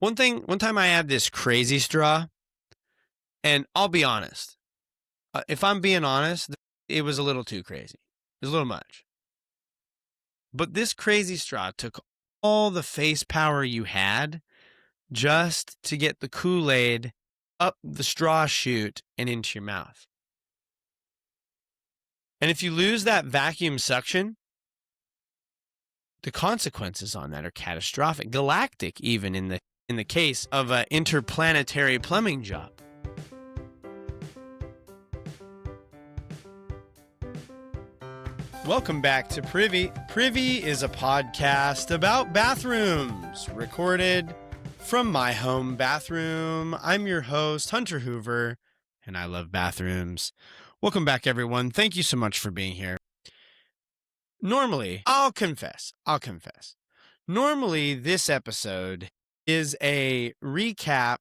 One time I had this crazy straw, and I'll be honest. If I'm being honest, it was a little too crazy. It was a little much. But this crazy straw took all the face power you had just to get the Kool-Aid up the straw chute and into your mouth. And if you lose that vacuum suction, the consequences on that are catastrophic, galactic even in the case of an interplanetary plumbing job. Welcome back to Privy. Privy is a podcast about bathrooms, recorded from my home bathroom. I'm your host, Hunter Hoover, and I love bathrooms. Welcome back, everyone. Thank you so much for being here. Normally, I'll confess. Normally, this episode is a recap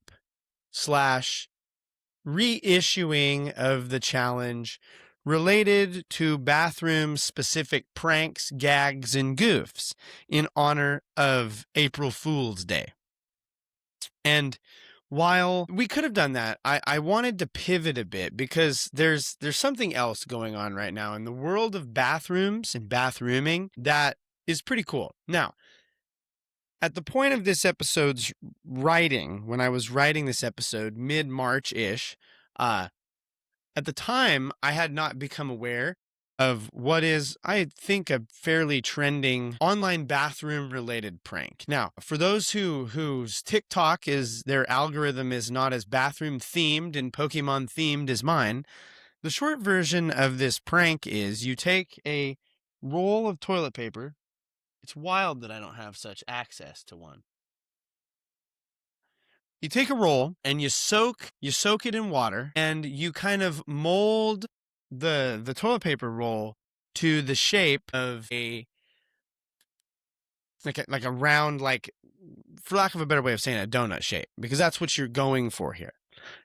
/ reissuing of the challenge related to bathroom-specific pranks, gags, and goofs in honor of April Fool's Day. And while we could have done that, I wanted to pivot a bit because there's something else going on right now in the world of bathrooms and bathrooming that is pretty cool. Now, at the point of this episode's writing, when I was writing this episode, mid-March-ish, at the time, I had not become aware of what is, I think, a fairly trending online bathroom-related prank. Now, for those whose TikTok is, their algorithm is not as bathroom-themed and Pokemon-themed as mine, the short version of this prank is you take a roll of toilet paper. It's wild that I don't have such access to one. You take a roll and you soak it in water, and you kind of mold the toilet paper roll to the shape of a round, like, for lack of a better way of saying it, a donut shape, because that's what you're going for here.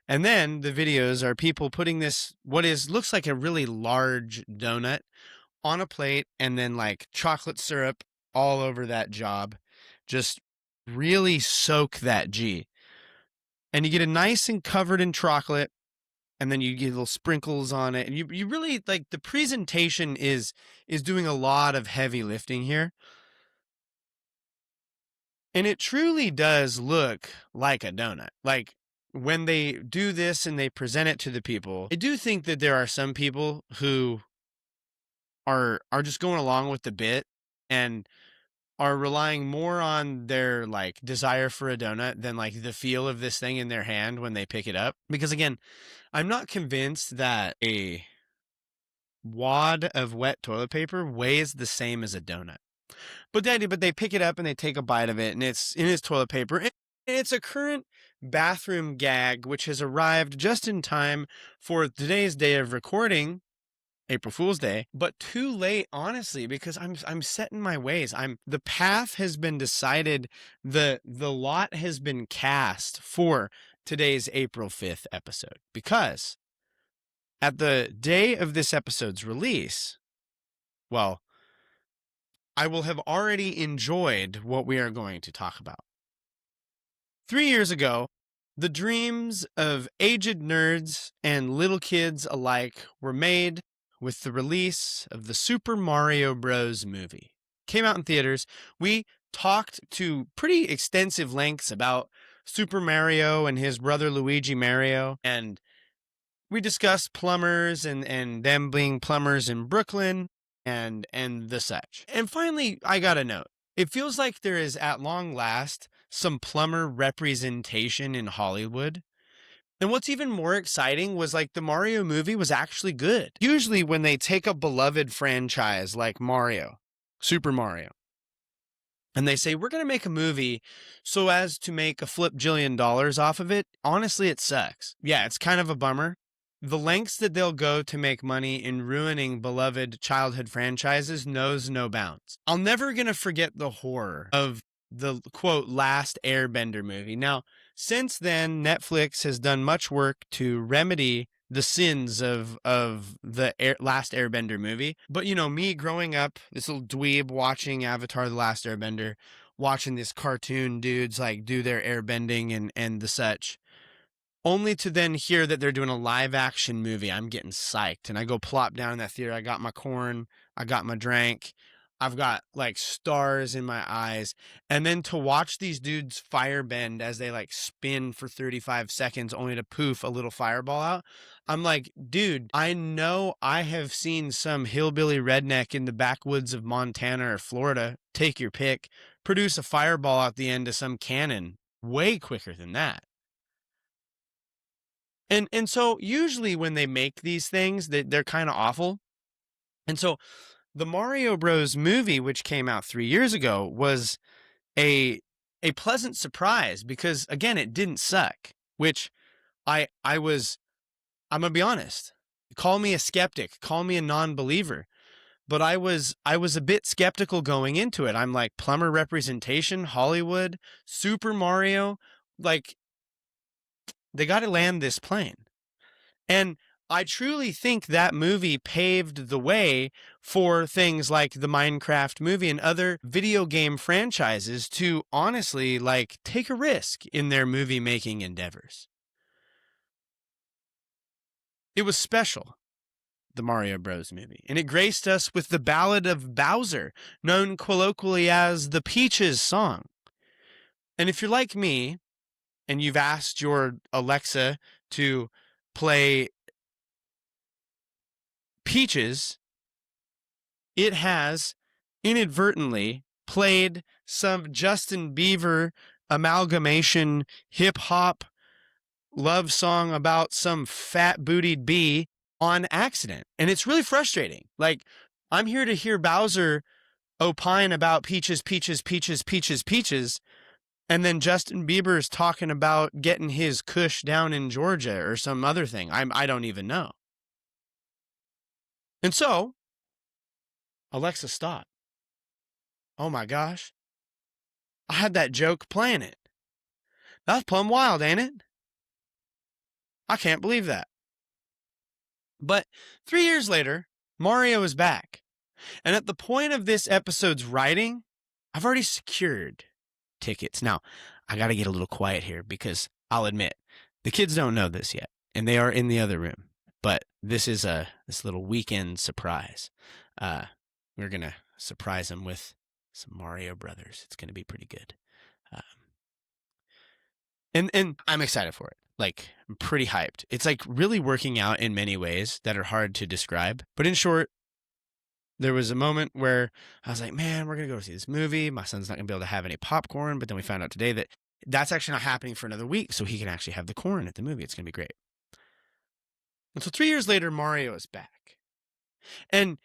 And then the videos are people putting this looks like a really large donut on a plate, and then like chocolate syrup all over that job. Just really soak that G. And you get it nice and covered in chocolate, and then you get little sprinkles on it. And you really, like, the presentation is doing a lot of heavy lifting here. And it truly does look like a donut. Like, when they do this and they present it to the people, I do think that there are some people who are just going along with the bit and are relying more on their, like, desire for a donut than, like, the feel of this thing in their hand when they pick it up. Because, again, I'm not convinced that a wad of wet toilet paper weighs the same as a donut. But they pick it up and they take a bite of it, and it's toilet paper. And it's a current bathroom gag which has arrived just in time for today's day of recording, April Fool's Day, but too late, honestly, because I'm set in my ways. The path has been decided, the lot has been cast for today's April 5th episode, because at the day of this episode's release, well, I will have already enjoyed what we are going to talk about. 3 years ago, the dreams of aged nerds and little kids alike were made with the release of the Super Mario Bros. Movie. Came out in theaters. We talked to pretty extensive lengths about Super Mario and his brother Luigi Mario, and we discussed plumbers and them being plumbers in Brooklyn and the such. And finally, I got a note. It feels like there is, at long last, some plumber representation in Hollywood. And what's even more exciting was, like, the Mario movie was actually good. Usually when they take a beloved franchise like Mario, Super Mario, and they say, we're going to make a movie so as to make a flip jillion dollars off of it, honestly, it sucks. Yeah, it's kind of a bummer. The lengths that they'll go to make money in ruining beloved childhood franchises knows no bounds. I'm never going to forget the horror of the, quote, Last Airbender movie. Now, since then, Netflix has done much work to remedy the sins of the Last Airbender movie. But, you know, me growing up, this little dweeb watching Avatar: The Last Airbender, watching this cartoon dudes like do their airbending and the such, only to then hear that they're doing a live action movie. I'm getting psyched, and I go plop down in that theater. I got my corn, I got my drink, I've got like stars in my eyes, and then to watch these dudes firebend as they like spin for 35 seconds only to poof a little fireball out. I'm like, dude, I know I have seen some hillbilly redneck in the backwoods of Montana or Florida, take your pick, produce a fireball out the end of some cannon way quicker than that. And so usually when they make these things, they're kind of awful. And so the Mario Bros. Movie, which came out 3 years ago, was a pleasant surprise because, again, it didn't suck, which I'm going to be honest. Call me a skeptic, call me a non-believer, but I was a bit skeptical going into it. I'm like, plumber representation, Hollywood, Super Mario, like, they got to land this plane. And I truly think that movie paved the way for things like the Minecraft movie and other video game franchises to honestly like take a risk in their movie making endeavors. It was special, the Mario Bros. Movie, and it graced us with the Ballad of Bowser, known colloquially as the Peaches song. And if you're like me and you've asked your Alexa to play Peaches, it has inadvertently played some Justin Bieber amalgamation hip hop love song about some fat bootied bee on accident. And it's really frustrating. Like, I'm here to hear Bowser opine about peaches, peaches, peaches, peaches, peaches. And then Justin Bieber's talking about getting his kush down in Georgia or some other thing. I don't even know. And so, Alexa, stop. Oh my gosh. I had that joke playing it. That's plumb wild, ain't it? I can't believe that. But 3 years later, Mario is back. And at the point of this episode's writing, I've already secured tickets. Now, I got to get a little quiet here because I'll admit, the kids don't know this yet, and they are in the other room. But this is this little weekend surprise. We're going to surprise them with some Mario Brothers. It's going to be pretty good. And I'm excited for it. Like, I'm pretty hyped. It's like really working out in many ways that are hard to describe. But in short, there was a moment where I was like, man, we're going to go see this movie. My son's not going to be able to have any popcorn. But then we found out today that that's actually not happening for another week. So he can actually have the corn at the movie. It's going to be great. And so 3 years later, Mario is back. And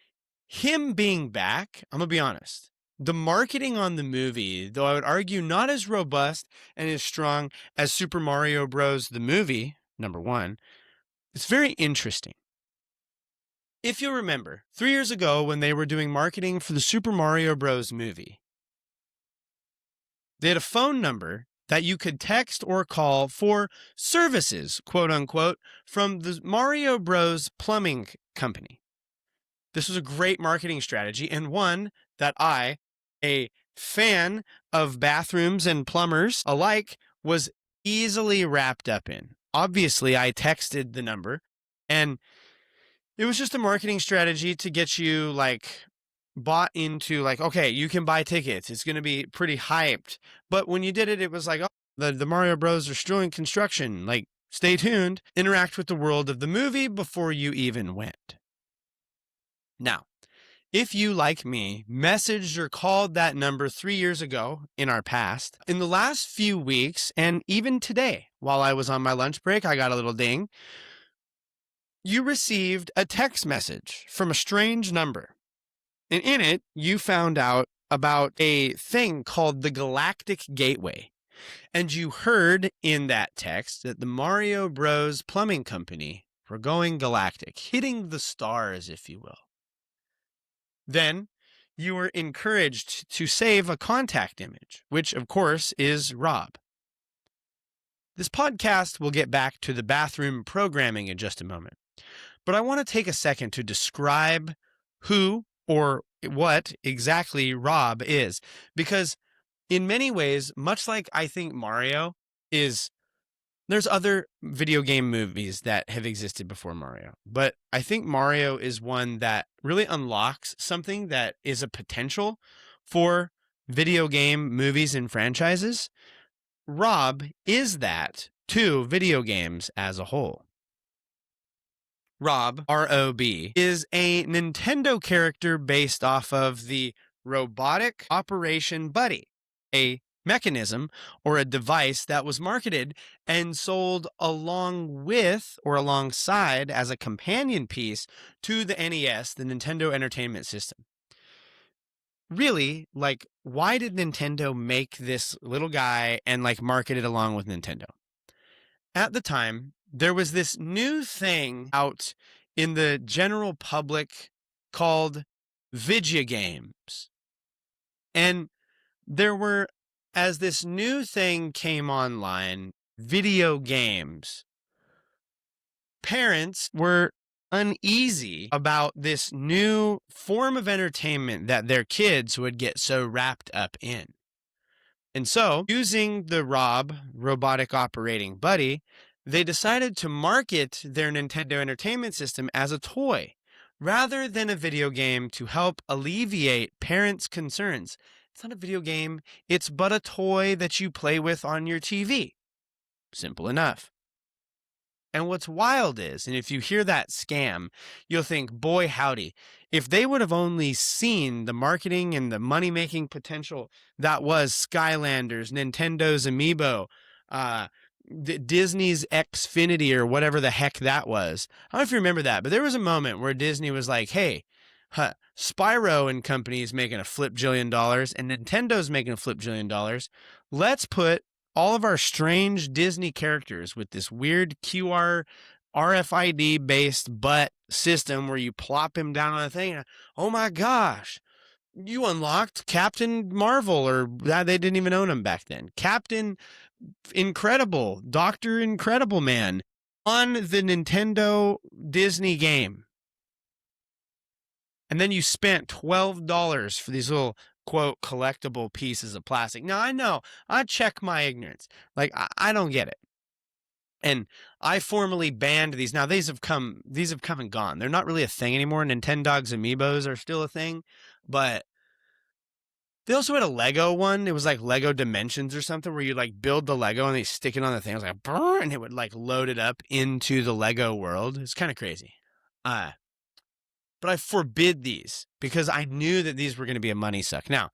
him being back, I'm going to be honest, the marketing on the movie, though I would argue not as robust and as strong as Super Mario Bros. The movie, number one, it's very interesting. If you remember, 3 years ago when they were doing marketing for the Super Mario Bros. Movie, they had a phone number that you could text or call for services, quote unquote, from the Mario Bros. Plumbing company. This was a great marketing strategy and one that I, a fan of bathrooms and plumbers alike, was easily wrapped up in. Obviously, I texted the number, and it was just a marketing strategy to get you like bought into like, okay, you can buy tickets. It's going to be pretty hyped. But when you did it, it was like, oh, the Mario Bros. Are still in construction. Like, stay tuned. Interact with the world of the movie before you even went. Now, if you, like me, messaged or called that number 3 years ago in our past, in the last few weeks, and even today, while I was on my lunch break, I got a little ding. You received a text message from a strange number. And in it, you found out about a thing called the Galactic Gateway. And you heard in that text that the Mario Bros. Plumbing Company were going galactic, hitting the stars, if you will. Then you were encouraged to save a contact image, which of course is Rob. This podcast will get back to the bathroom programming in just a moment, but I want to take a second to describe who or what exactly Rob is, because in many ways, much like I think Mario is, there's other video game movies that have existed before Mario, but I think Mario is one that really unlocks something that is a potential for video game movies and franchises. Rob is that to video games as a whole. Rob, R-O-B, is a Nintendo character based off of the Robotic Operation Buddy, a mechanism or a device that was marketed and sold along with or alongside as a companion piece to the NES, the Nintendo Entertainment System. Really, like, why did Nintendo make this little guy and like market it along with Nintendo? At the time, there was this new thing out in the general public called video games. And there were, as this new thing came online, video games, parents were uneasy about this new form of entertainment that their kids would get so wrapped up in. And so, using the Robotic Operating Buddy, they decided to market their Nintendo Entertainment System as a toy rather than a video game to help alleviate parents' concerns. It's not a video game, it's but a toy that you play with on your TV. Simple enough. And what's wild is, and if you hear that scam, you'll think, boy, howdy, if they would have only seen the marketing and the money-making potential that was Skylanders, Nintendo's Amiibo, Disney's Xfinity, or whatever the heck that was. I don't know if you remember that, but there was a moment where Disney was like, hey, Spyro and company is making a flip jillion dollars, and Nintendo's making a flip jillion dollars. Let's put all of our strange Disney characters with this weird QR RFID based butt system where you plop him down on a thing. And, oh my gosh, you unlocked Captain Marvel, or they didn't even own him back then. Captain Incredible, Dr. Incredible Man on the Nintendo Disney game. And then you spent $12 for these little, quote, collectible pieces of plastic. Now, I know, I check my ignorance. Like, I don't get it. And I formally banned these. Now, these have come and gone. They're not really a thing anymore. Nintendogs Amiibos are still a thing. But they also had a Lego one. It was like Lego Dimensions or something, where you like build the Lego and they stick it on the thing. It was like, brr, and it would like load it up into the Lego world. It's kind of crazy. But I forbid these because I knew that these were going to be a money suck. Now,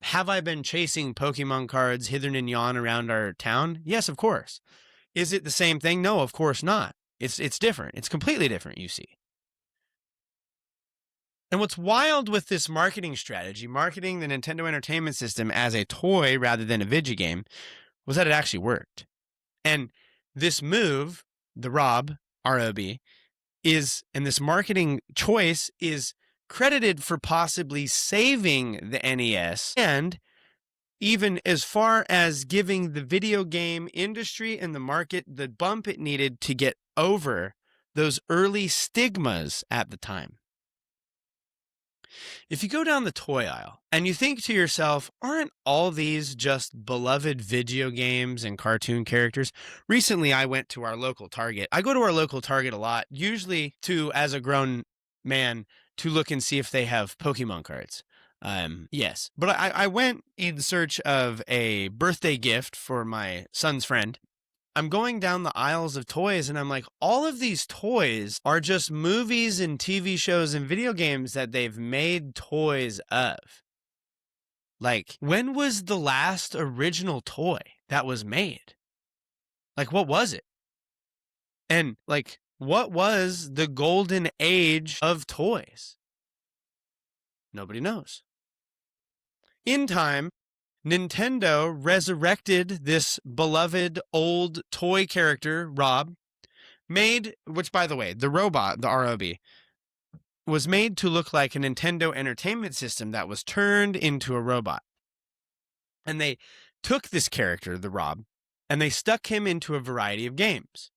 have I been chasing Pokemon cards hither and yon around our town? Yes, of course. Is it the same thing? No, of course not. It's different. It's completely different, you see. And what's wild with this marketing strategy, marketing the Nintendo Entertainment System as a toy rather than a video game, was that it actually worked. And this move, the R-O-B, and this marketing choice is credited for possibly saving the NES, and even as far as giving the video game industry and the market the bump it needed to get over those early stigmas at the time. If you go down the toy aisle and you think to yourself, aren't all these just beloved video games and cartoon characters? Recently, I went to our local Target. I go to our local Target a lot, usually as a grown man, to look and see if they have Pokemon cards. Yes, but I went in search of a birthday gift for my son's friend. I'm going down the aisles of toys and I'm like, all of these toys are just movies and TV shows and video games that they've made toys of. Like, when was the last original toy that was made? Like, what was it? And like, what was the golden age of toys? Nobody knows. In time, Nintendo resurrected this beloved old toy character, Rob, which, by the way, the robot, the R-O-B, was made to look like a Nintendo Entertainment System that was turned into a robot. And they took this character, the Rob, and they stuck him into a variety of games.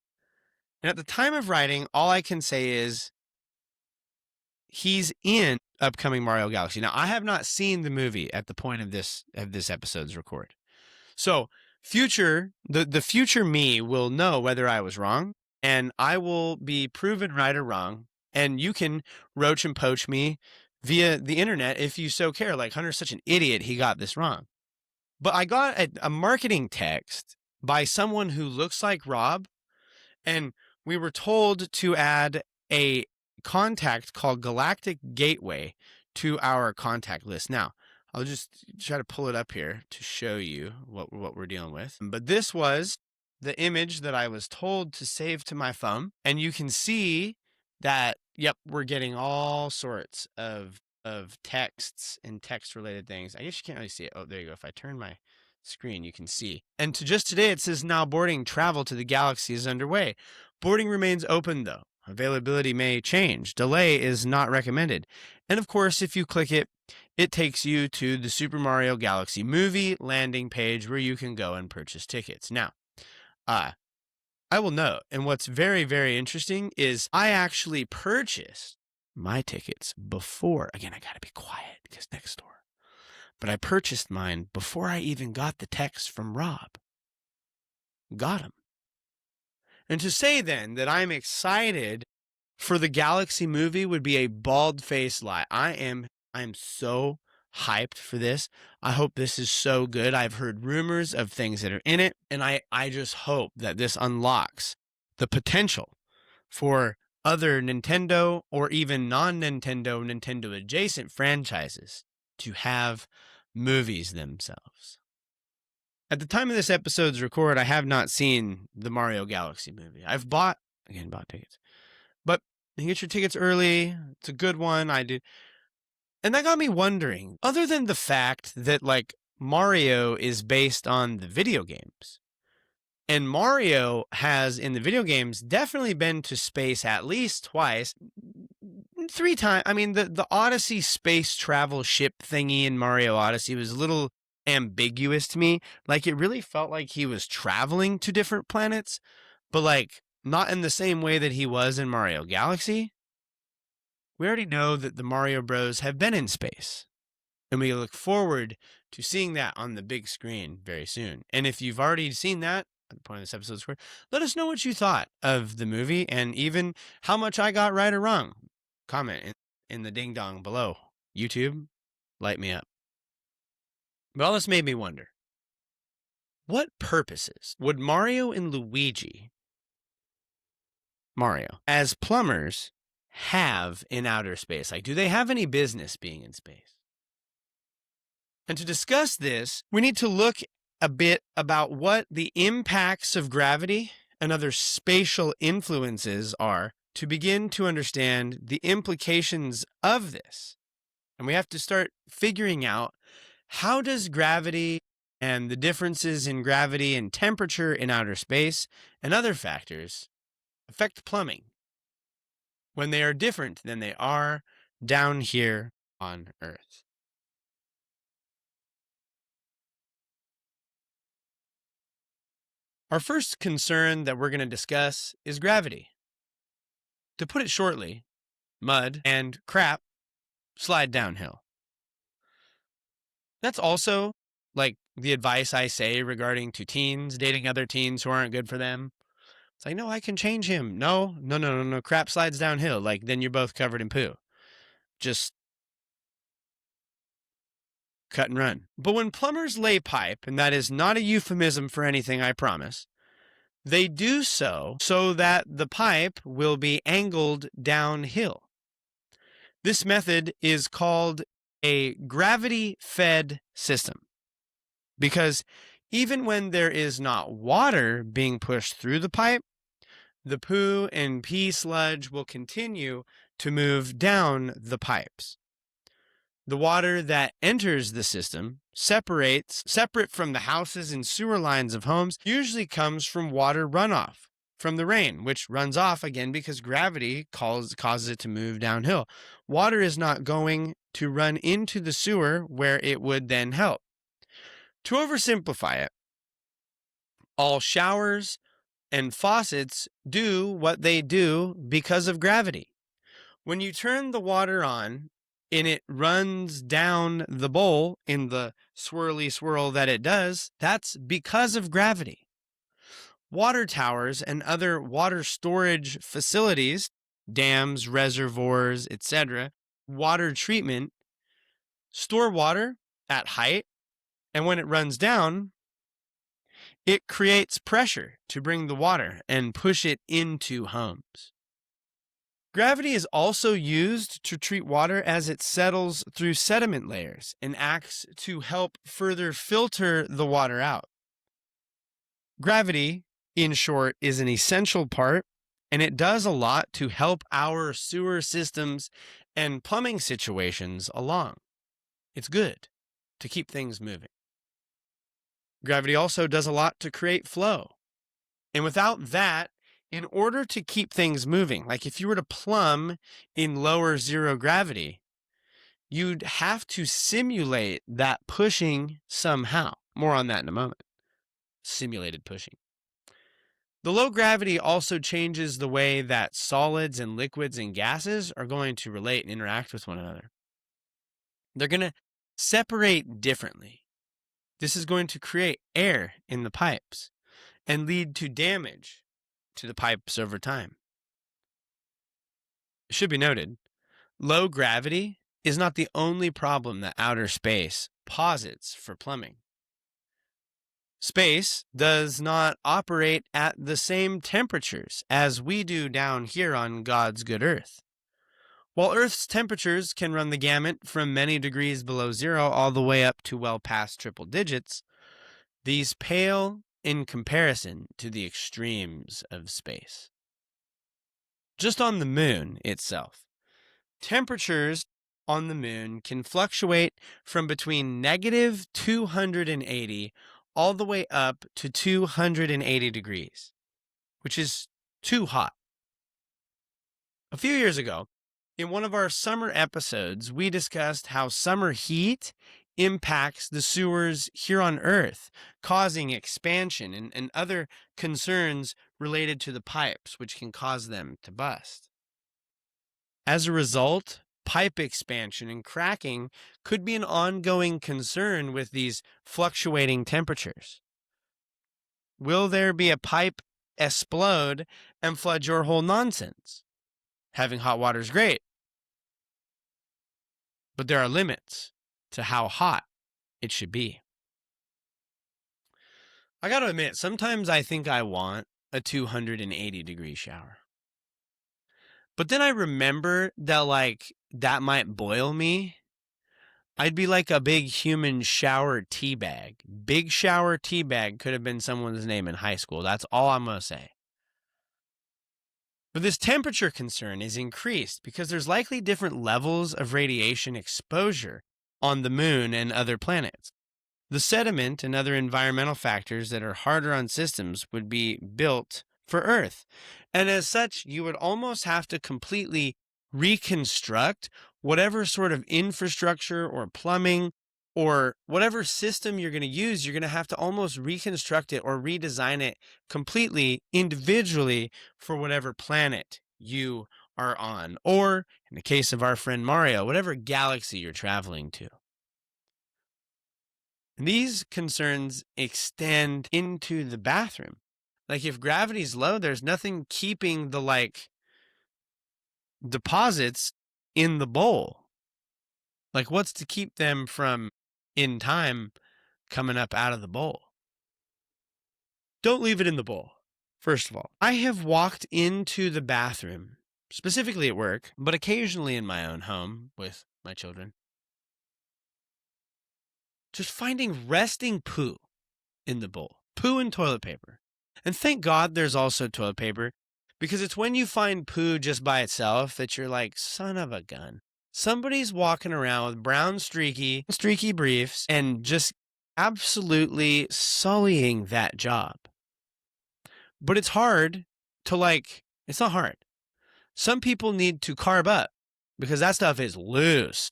And at the time of writing, all I can say is he's in upcoming Mario Galaxy. Now, I have not seen the movie at the point of this episode's record. So the future me will know whether I was wrong, and I will be proven right or wrong. And you can roach and poach me via the internet if you so care. Like, Hunter's such an idiot, he got this wrong. But I got a marketing text by someone who looks like Rob, and we were told to add a contact called Galactic Gateway to our contact list. Now, I'll just try to pull it up here to show you what we're dealing with. But this was the image that I was told to save to my phone. And you can see that, yep, we're getting all sorts of texts and text-related things. I guess you can't really see it. Oh, there you go. If I turn my screen, you can see. And just today, it says now boarding travel to the galaxy is underway. Boarding remains open, though. Availability may change. Delay is not recommended. And of course, if you click it, it takes you to the Super Mario Galaxy movie landing page where you can go and purchase tickets. Now, I will note, and what's very, very interesting is I actually purchased my tickets before. Again, I got to be quiet because next door. But I purchased mine before I even got the text from Rob. Got him. And to say then that I'm excited for the Galaxy movie would be a bald-faced lie. I'm so hyped for this. I hope this is so good. I've heard rumors of things that are in it, and I just hope that this unlocks the potential for other Nintendo or even non-Nintendo, Nintendo-adjacent franchises to have movies themselves. At the time of this episode's record, I have not seen the Mario Galaxy movie. I've bought tickets. But you get your tickets early. It's a good one. I did. And that got me wondering, other than the fact that, like, Mario is based on the video games, and Mario has, in the video games, definitely been to space at least twice, 3 times. I mean, the Odyssey space travel ship thingy in Mario Odyssey was a little ambiguous to me. Like, it really felt like he was traveling to different planets, but, like, not in the same way that he was in Mario Galaxy. We already know that the Mario Bros have been in space, and we look forward to seeing that on the big screen very soon. And if you've already seen that, at the point of this episode's record, let us know what you thought of the movie and even how much I got right or wrong. Comment in the ding dong below. YouTube, light me up. But all this made me wonder, what purposes would Mario and Luigi, as plumbers, have in outer space? Like, do they have any business being in space? And to discuss this, we need to look a bit about what the impacts of gravity and other spatial influences are to begin to understand the implications of this. And we have to start figuring out, how does gravity and the differences in gravity and temperature in outer space and other factors affect plumbing when they are different than they are down here on Earth? Our first concern that we're going to discuss is gravity. To put it shortly, mud and crap slide downhill. That's also like the advice I say regarding to teens dating other teens who aren't good for them. It's like, no, I can change him. No. Crap slides downhill. Like, then you're both covered in poo. Just cut and run. But when plumbers lay pipe, and that is not a euphemism for anything, I promise, they do so that the pipe will be angled downhill. This method is called a gravity-fed system, because even when there is not water being pushed through the pipe, the poo and pee sludge will continue to move down the pipes. The water that enters the system, separate from the houses and sewer lines of homes, usually comes from water runoff from the rain, which runs off again because gravity causes it to move downhill. Water is not going to run into the sewer where it would then help. To oversimplify it, all showers and faucets do what they do because of gravity. When you turn the water on and it runs down the bowl in the swirly swirl that it does, that's because of gravity. Water towers and other water storage facilities, dams, reservoirs, etc., water treatment, store water at height, and when it runs down, it creates pressure to bring the water and push it into homes. Gravity is also used to treat water as it settles through sediment layers and acts to help further filter the water out. Gravity, in short, is an essential part, and it does a lot to help our sewer systems and plumbing situations along. It's good to keep things moving. Gravity also does a lot to create flow. And without that, in order to keep things moving, like if you were to plumb in lower zero gravity, you'd have to simulate that pushing somehow. More on that in a moment. Simulated pushing. The low gravity also changes the way that solids and liquids and gases are going to relate and interact with one another. They're going to separate differently. This is going to create air in the pipes and lead to damage to the pipes over time. It should be noted, low gravity is not the only problem that outer space posits for plumbing. Space does not operate at the same temperatures as we do down here on God's good Earth. While Earth's temperatures can run the gamut from many degrees below zero all the way up to well past triple digits, these pale in comparison to the extremes of space. Just on the moon itself, temperatures on the moon can fluctuate from between negative 280 all the way up to 280 degrees, which is too hot. A few years ago, in one of our summer episodes, we discussed how summer heat impacts the sewers here on Earth, causing expansion and other concerns related to the pipes, which can cause them to bust. As a result, pipe expansion and cracking could be an ongoing concern with these fluctuating temperatures. Will there be a pipe explode and flood your whole nonsense? Having hot water is great, but there are limits to how hot it should be. I gotta admit, sometimes I think I want a 280-degree shower. But then I remember that, that might boil me. I'd be like a big human shower tea bag. Big shower tea bag could have been someone's name in high school. That's all I'm gonna say. But this temperature concern is increased because there's likely different levels of radiation exposure on the moon and other planets. The sediment and other environmental factors that are harder on systems would be built for Earth. And as such, you would almost have to completely reconstruct whatever sort of infrastructure or plumbing or whatever system you're going to use. You're going to have to almost reconstruct it or redesign it completely individually for whatever planet you are on, or in the case of our friend Mario, whatever galaxy you're traveling to. And these concerns extend into the bathroom. Like if gravity's low, there's nothing keeping the deposits in the bowl. Like what's to keep them from, in time, coming up out of the bowl? Don't leave it in the bowl, first of all. I have walked into the bathroom, specifically at work, but occasionally in my own home with my children, just finding resting poo in the bowl. Poo and toilet paper. And thank God there's also toilet paper, because it's when you find poo just by itself that you're like, son of a gun. Somebody's walking around with brown streaky briefs and just absolutely sullying that job. But it's hard to it's not hard. Some people need to carb up because that stuff is loose.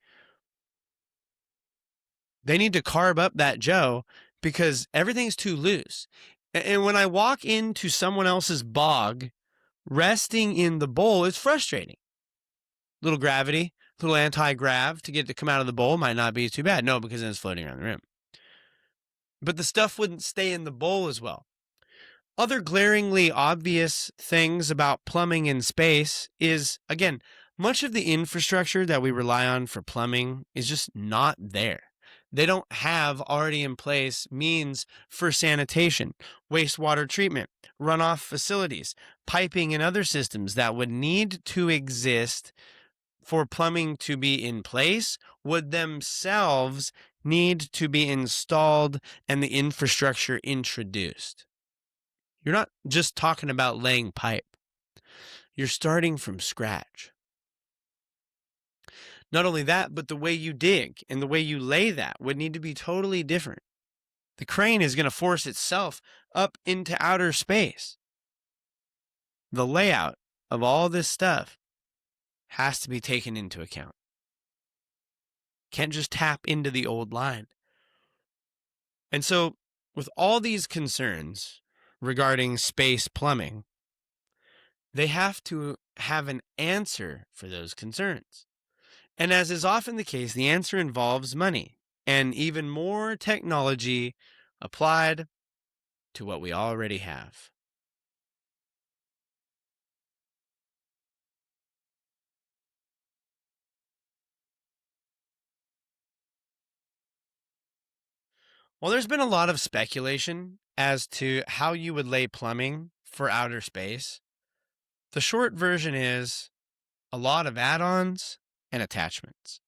They need to carb up that Joe because everything's too loose. And when I walk into someone else's bog, resting in the bowl is frustrating. Little gravity, little anti-grav to get it to come out of the bowl might not be too bad. No, because then it's floating around the rim. But the stuff wouldn't stay in the bowl as well. Other glaringly obvious things about plumbing in space is, again, much of the infrastructure that we rely on for plumbing is just not there. They don't have already in place means for sanitation, wastewater treatment, runoff facilities, piping, and other systems that would need to exist for plumbing to be in place would themselves need to be installed and the infrastructure introduced. You're not just talking about laying pipe. You're starting from scratch. Not only that, but the way you dig and the way you lay that would need to be totally different. The crane is going to force itself up into outer space. The layout of all this stuff has to be taken into account. Can't just tap into the old line. And so, with all these concerns regarding space plumbing, they have to have an answer for those concerns. And as is often the case, the answer involves money and even more technology applied to what we already have. Well, there's been a lot of speculation as to how you would lay plumbing for outer space. The short version is a lot of add-ons and attachments.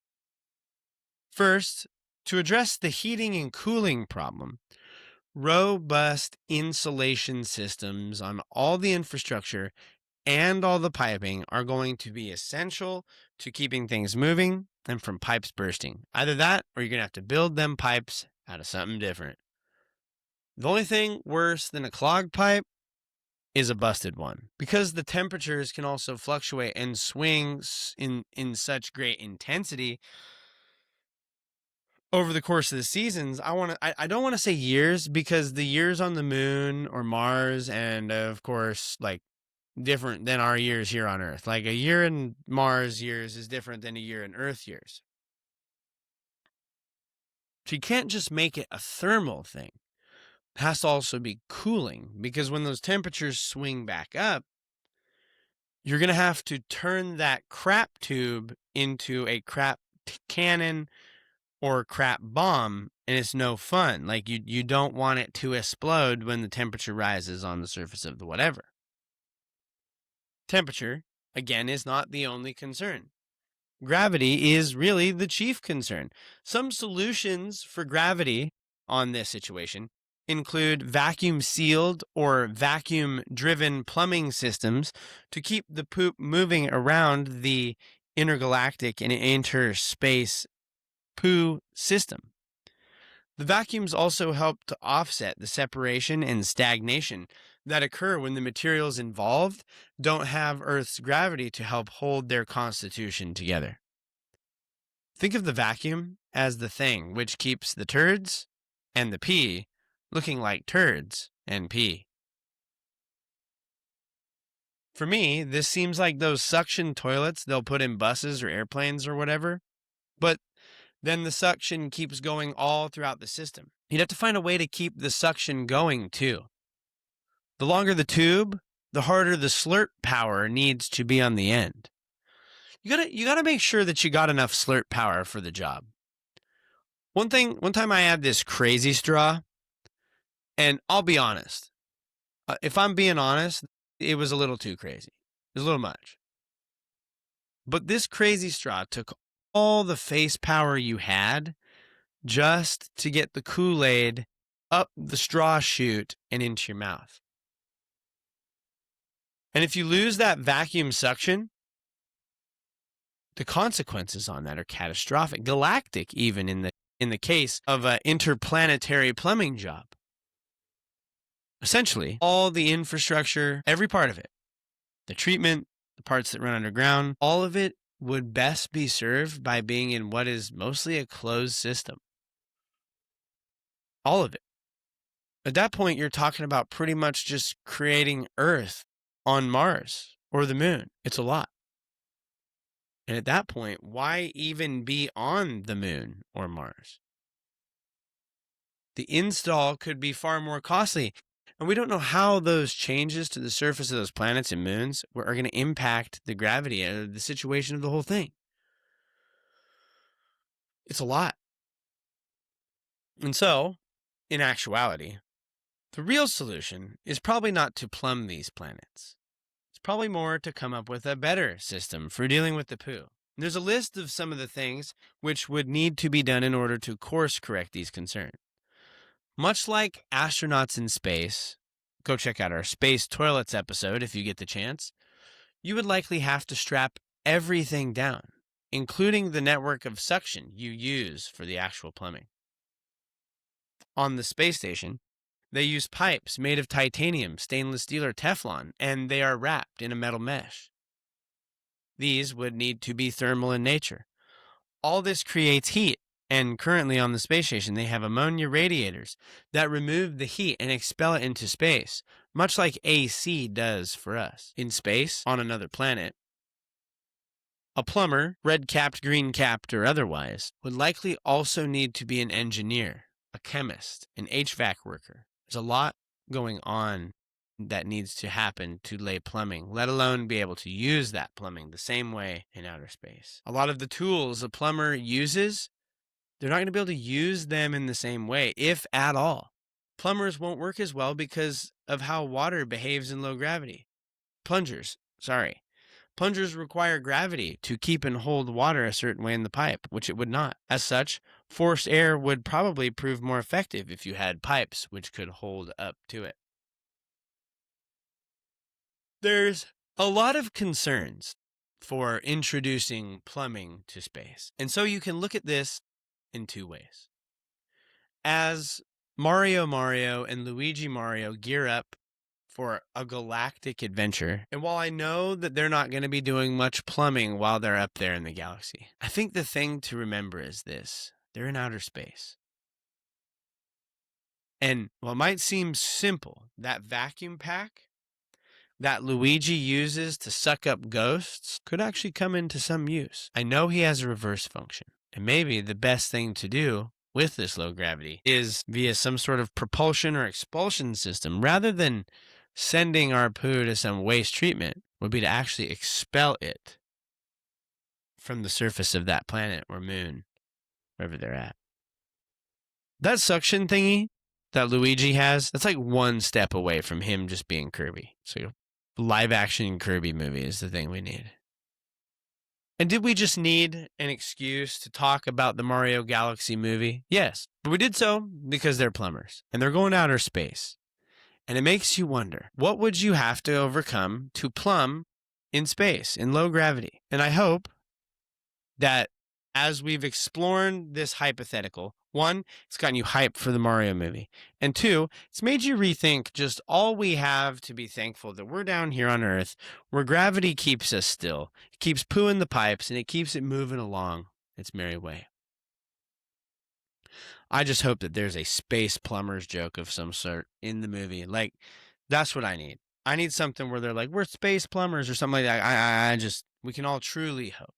First, to address the heating and cooling problem, robust insulation systems on all the infrastructure and all the piping are going to be essential to keeping things moving and from pipes bursting. Either that or you're going to have to build them pipes out of something different. The only thing worse than a clogged pipe is a busted one, because the temperatures can also fluctuate and swing in such great intensity over the course of the seasons. I don't want to say years, because the years on the moon or Mars, and of course, like, different than our years here on Earth. Like, a year in Mars years is different than a year in Earth years. So you can't just make it a thermal thing. It has to also be cooling, because when those temperatures swing back up, you're going to have to turn that crap tube into a crap cannon or crap bomb, and it's no fun. Like, you don't want it to explode when the temperature rises on the surface of the whatever. Temperature, again, is not the only concern. Gravity is really the chief concern. Some solutions for gravity on this situation include vacuum-sealed or vacuum-driven plumbing systems to keep the poop moving around the intergalactic and interspace poo system. The vacuums also help to offset the separation and stagnation that occur when the materials involved don't have Earth's gravity to help hold their constitution together. Think of the vacuum as the thing which keeps the turds and the pee looking like turds and pee. For me, this seems like those suction toilets they'll put in buses or airplanes or whatever, but then the suction keeps going all throughout the system. You'd have to find a way to keep the suction going too. The longer the tube, the harder the slurp power needs to be on the end. You gotta make sure that you got enough slurp power for the job. One time I had this crazy straw, and I'll be honest. If I'm being honest, it was a little too crazy. It was a little much. But this crazy straw took all the face power you had just to get the Kool-Aid up the straw chute and into your mouth. And if you lose that vacuum suction, the consequences on that are catastrophic, galactic even in the case of an interplanetary plumbing job. Essentially, all the infrastructure, every part of it, the treatment, the parts that run underground, all of it would best be served by being in what is mostly a closed system. All of it. At that point, you're talking about pretty much just creating Earth on Mars or the moon. It's a lot. And at that point, why even be on the moon or Mars? The install could be far more costly. And we don't know how those changes to the surface of those planets and moons are going to impact the gravity and the situation of the whole thing. It's a lot. And so, in actuality, the real solution is probably not to plumb these planets. It's probably more to come up with a better system for dealing with the poo. There's a list of some of the things which would need to be done in order to course correct these concerns. Much like astronauts in space, go check out our Space Toilets episode if you get the chance, you would likely have to strap everything down, including the network of suction you use for the actual plumbing. On the space station, they use pipes made of titanium, stainless steel, or Teflon, and they are wrapped in a metal mesh. These would need to be thermal in nature. All this creates heat, and currently on the space station, they have ammonia radiators that remove the heat and expel it into space, much like AC does for us. In space, on another planet, a plumber, red-capped, green-capped, or otherwise, would likely also need to be an engineer, a chemist, an HVAC worker. There's a lot going on that needs to happen to lay plumbing, let alone be able to use that plumbing the same way in outer space. A lot of the tools a plumber uses, they're not going to be able to use them in the same way, if at all. Plumbers won't work as well because of how water behaves in low gravity. Plungers require gravity to keep and hold water a certain way in the pipe, which it would not. As such, forced air would probably prove more effective if you had pipes which could hold up to it. There's a lot of concerns for introducing plumbing to space. And so you can look at this in two ways. As Mario and Luigi Mario gear up for a galactic adventure, and while I know that they're not going to be doing much plumbing while they're up there in the galaxy, I think the thing to remember is this: they're in outer space. And while it might seem simple, that vacuum pack that Luigi uses to suck up ghosts could actually come into some use. I know he has a reverse function, and maybe the best thing to do with this low gravity is via some sort of propulsion or expulsion system. Rather than sending our poo to some waste treatment, would be to actually expel it from the surface of that planet or moon, wherever they're at. That suction thingy that Luigi has, that's like one step away from him just being Kirby. So live action Kirby movie is the thing we need. And did we just need an excuse to talk about the Mario Galaxy movie? Yes, but we did so because they're plumbers and they're going to outer space. And it makes you wonder, what would you have to overcome to plumb in space, in low gravity? And I hope that as we've explored this hypothetical, one, it's gotten you hyped for the Mario movie. And two, it's made you rethink just all we have to be thankful that we're down here on Earth where gravity keeps us still. It keeps poo in the pipes and it keeps it moving along its merry way. I just hope that there's a space plumbers joke of some sort in the movie. Like, that's what I need. I need something where they're like, we're space plumbers or something like that. We can all truly hope.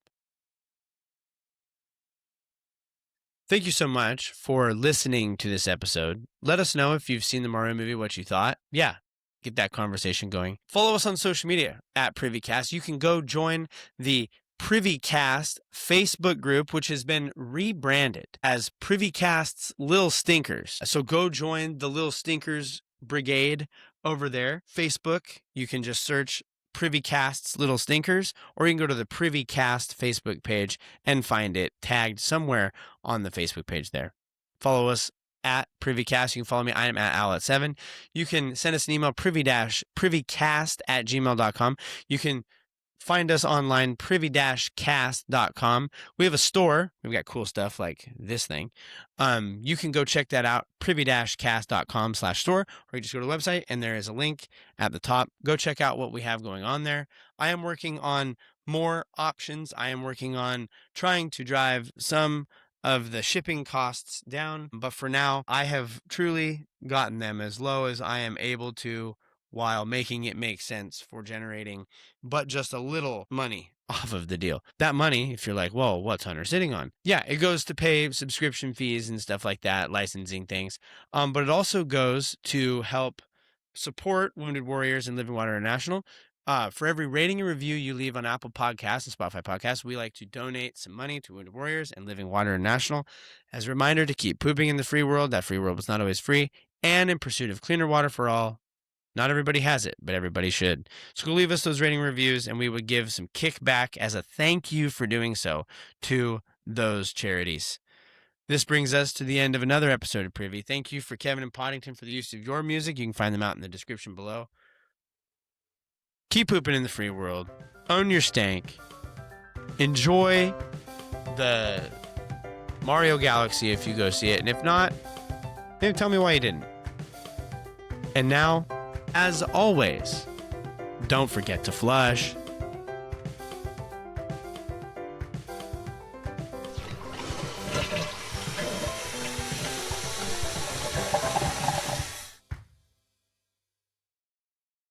Thank you so much for listening to this episode. Let us know if you've seen the Mario movie, what you thought. Yeah, get that conversation going. Follow us on social media at Privycast. You can go join the Privycast Facebook group, which has been rebranded as Privycast's Lil Stinkers. So go join the Lil Stinkers brigade over there. Facebook, you can just search Privycast's Little Stinkers, or you can go to the Privycast Facebook page and find it tagged somewhere on the Facebook page there. Follow us at Privycast. You can follow me. I am at Al7. You can send us an email, privycast@gmail.com. You can find us online, privy-cast.com. We have a store. We've got cool stuff like this thing. You can go check that out, privy-cast.com/store, or you just go to the website and there is a link at the top. Go check out what we have going on there. I am working on more options. I am working on trying to drive some of the shipping costs down. But for now, I have truly gotten them as low as I am able to while making it make sense for generating but just a little money off of the deal. That money, if you're like, well, what's Hunter sitting on? Yeah, it goes to pay subscription fees and stuff like that, licensing things. But it also goes to help support Wounded Warriors and Living Water International. For every rating and review you leave on Apple Podcasts and Spotify Podcasts, we like to donate some money to Wounded Warriors and Living Water International as a reminder to keep pooping in the free world. That free world was not always free, and in pursuit of cleaner water for all. Not everybody has it, but everybody should. So go leave us those rating reviews, and we would give some kickback as a thank you for doing so to those charities. This brings us to the end of another episode of Privy. Thank you for Kevin and Podington for the use of your music. You can find them out in the description below. Keep pooping in the free world. Own your stank. Enjoy the Mario Galaxy if you go see it. And if not, maybe tell me why you didn't. And now, as always, don't forget to flush.